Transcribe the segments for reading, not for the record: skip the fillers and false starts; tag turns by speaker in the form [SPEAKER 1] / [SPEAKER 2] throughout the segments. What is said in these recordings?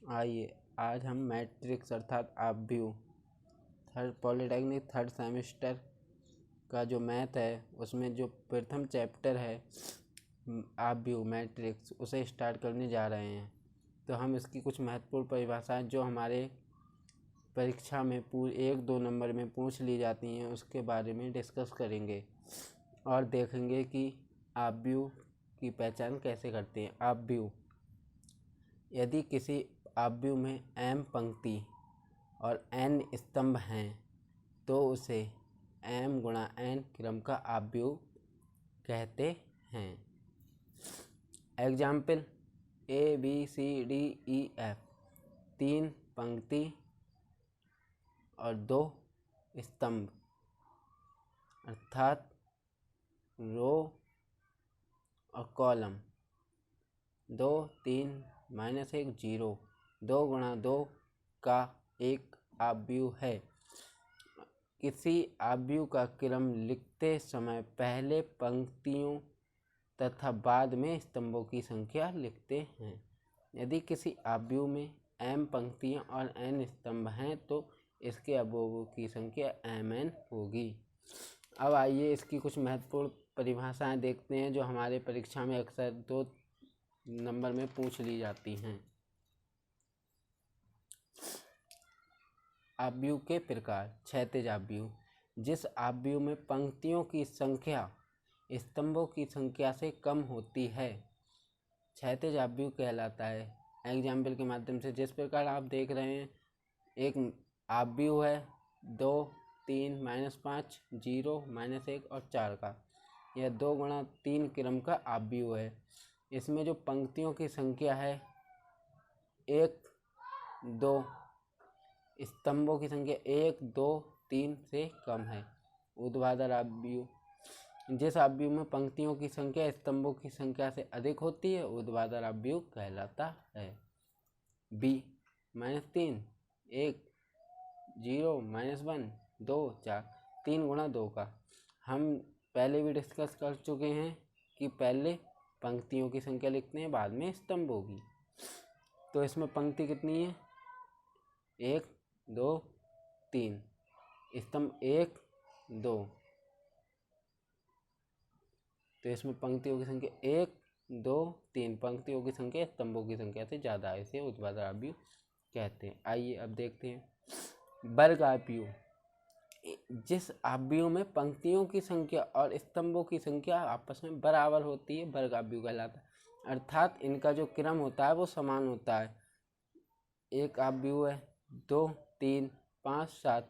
[SPEAKER 1] आइए आज हम मैट्रिक्स अर्थात आव्यूह पॉलिटेक्निक थर्ड सेमेस्टर का जो मैथ है उसमें जो प्रथम चैप्टर है आव्यूह मैट्रिक्स उसे स्टार्ट करने जा रहे हैं। तो हम इसकी कुछ महत्वपूर्ण परिभाषाएं जो हमारे परीक्षा में पूरे 1-2 नंबर में पूछ ली जाती हैं उसके बारे में डिस्कस करेंगे और देखेंगे कि आव्यूह की पहचान कैसे करते हैं। आव्यूह, यदि किसी आव्यूह में m पंक्ति और n स्तंभ हैं तो उसे m गुणा n क्रम का आव्यूह कहते हैं। Example A B C D E F, 3 पंक्ति और 2 स्तंभ अर्थात रो और कॉलम, 2 3 -1 0, 2 गुणा 2 का एक आव्यूह है। किसी आव्यूह का क्रम लिखते समय पहले पंक्तियों तथा बाद में स्तंभों की संख्या लिखते हैं। यदि किसी आव्यूह में m पंक्तियां और n स्तंभ हैं तो इसके अवयवों की संख्या mn होगी। अब आइए इसकी कुछ महत्वपूर्ण परिभाषाएं देखते हैं जो हमारे परीक्षा में अक्सर 2 नंबर में पूछ ली जाती हैं। आव्यूह के प्रकार। क्षैतिज आव्यूह, जिस आव्यूह में पंक्तियों की संख्या स्तंभों की संख्या से कम होती है क्षैतिज आव्यूह कहलाता है। एग्जाम्पल के माध्यम से जिस प्रकार आप देख रहे हैं, एक आव्यूह है 2 3 -5 0 -1 और 4 का। यह 2 गुणा 3 क्रम का आव्यूह है। इसमें जो पंक्तियों की संख्या है 1 2, स्तंभों की संख्या 1 2 3 से कम है। ऊर्ध्वाधर आव्यूह, जिस आव्यूह में पंक्तियों की संख्या स्तंभों की संख्या से अधिक होती है ऊर्ध्वाधर आव्यूह कहलाता है। B -3 1 0 -1 2 4, 3 गुणा 2 का। हम पहले भी डिस्कस कर चुके हैं कि पहले पंक्तियों की संख्या लिखते हैं बाद में स्तंभों की। तो इसमें पंक्ति कितनी है 1 2 3, स्तंभ 1 2, तो इसमें पंक्तियों की संख्या 1 2 3, पंक्तियों की संख्या स्तंभों की संख्या से ज़्यादा है, इसे ऊर्ध्वाधर आव्यूह कहते हैं। आइए अब देखते हैं वर्ग आव्यूह। जिस आव्यूह में पंक्तियों की संख्या और स्तंभों की संख्या आपस में बराबर होती है वर्ग आव्यूह कहलाता है। अर्थात इनका जो क्रम होता है वो समान होता है। एक आव्यूह है 2 3 5 7,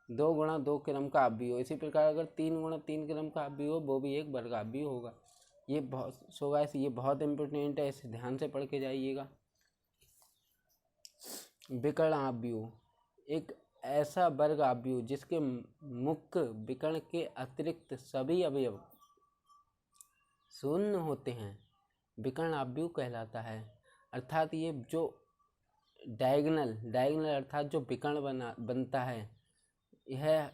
[SPEAKER 1] 2 गुणा 2 क्रम का आव्यूह। इसी प्रकार अगर 3 गुणा 3 क्रम का आव्यूह हो वो भी एक वर्ग आव्यूह होगा। ये बहुत इम्पोर्टेंट है, इसे ध्यान से पढ़ के जाइएगा। विकर्ण आव्यूह, एक ऐसा वर्ग आव्यूह जिसके मुख्य विकर्ण के अतिरिक्त सभी अवयव शून्य होते हैं विकर्ण आव्यूह कहलाता है। अर्थात ये जो डायगोनल अर्थात जो विकर्ण बनता है यह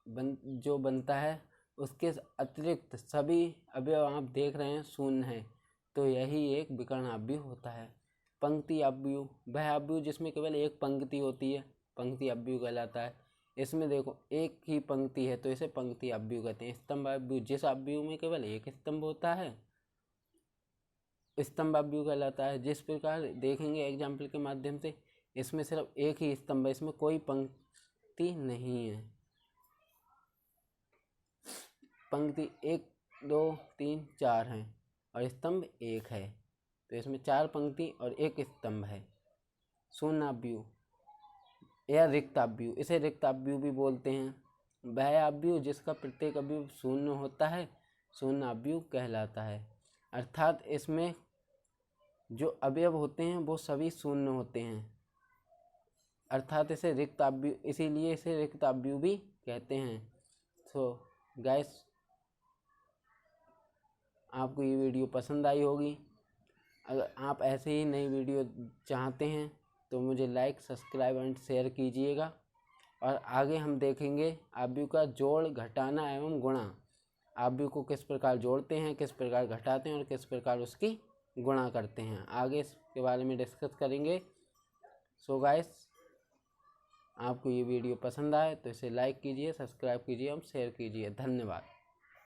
[SPEAKER 1] जो बनता है उसके अतिरिक्त सभी अवयव आप देख रहे हैं शून्य है, तो यही एक विकर्ण आव्यूह होता है। पंक्ति आव्यूह, वह आव्यूह जिसमें केवल एक पंक्ति होती है पंक्ति आव्यूह कहलाता है। इसमें देखो एक ही पंक्ति है तो इसे पंक्ति आव्यूह कहते हैं। स्तंभ आव्यूह, जिस आव्यूह में केवल एक स्तंभ होता है स्तंभ आव्यूह कहलाता है। जिस प्रकार देखेंगे एग्जाम्पल के माध्यम से, इसमें सिर्फ एक ही स्तंभ है, इसमें कोई पंक्ति नहीं है। पंक्ति 1 2 3 4 हैं और स्तंभ 1 है, तो इसमें 4 पंक्ति और 1 स्तंभ है। शून्य आव्यूह या रिक्त आव्यूह, इसे रिक्त आव्यूह भी बोलते हैं। वह आव्यूह जिसका प्रत्येक अवयव शून्य होता है शून्य आव्यूह कहलाता है। अर्थात इसमें जो अवयव होते हैं वो सभी शून्य होते हैं, अर्थात इसे रिक्त आव्यूह, इसीलिए इसे रिक्त आव्यूह भी कहते हैं। तो गाइस, आपको ये वीडियो पसंद आई होगी। अगर आप ऐसे ही नई वीडियो चाहते हैं तो मुझे लाइक सब्सक्राइब एंड शेयर कीजिएगा। और आगे हम देखेंगे आव्यूह का जोड़ घटाना एवं गुणा। आव्यूह को किस प्रकार जोड़ते हैं, किस प्रकार घटाते हैं और किस प्रकार उसकी गुणा करते हैं, आगे इसके बारे में डिस्कस करेंगे। सो गाइस, आपको ये वीडियो पसंद आए तो इसे लाइक कीजिए, सब्सक्राइब कीजिए और शेयर कीजिए। धन्यवाद।